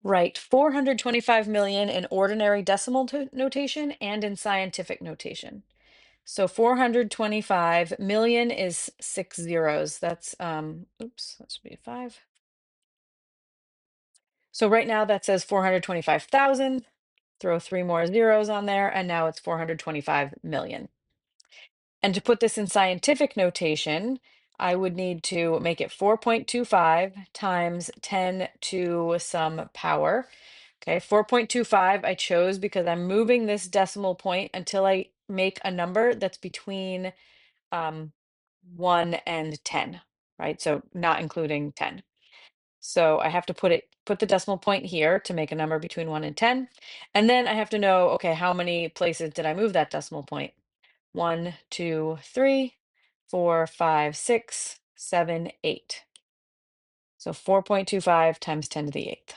Right, 425 million in ordinary decimal notation and in scientific notation. So 425 million is six zeros. That's oops, that should be a five. So right now that says 425,000. Throw three more zeros on there, and now it's 425 million. And to put this in scientific notation, I would need to make it 4.25 times 10 to some power. Okay, 4.25 I chose because I'm moving this decimal point until I make a number that's between um, 1 and 10, right? So not including 10. So I have to put the decimal point here to make a number between 1 and 10. And then I have to know, okay, how many places did I move that decimal point? 1, 2, 3, 4, 5, 6, 7, 8. So 4.25 times 10 to the eighth.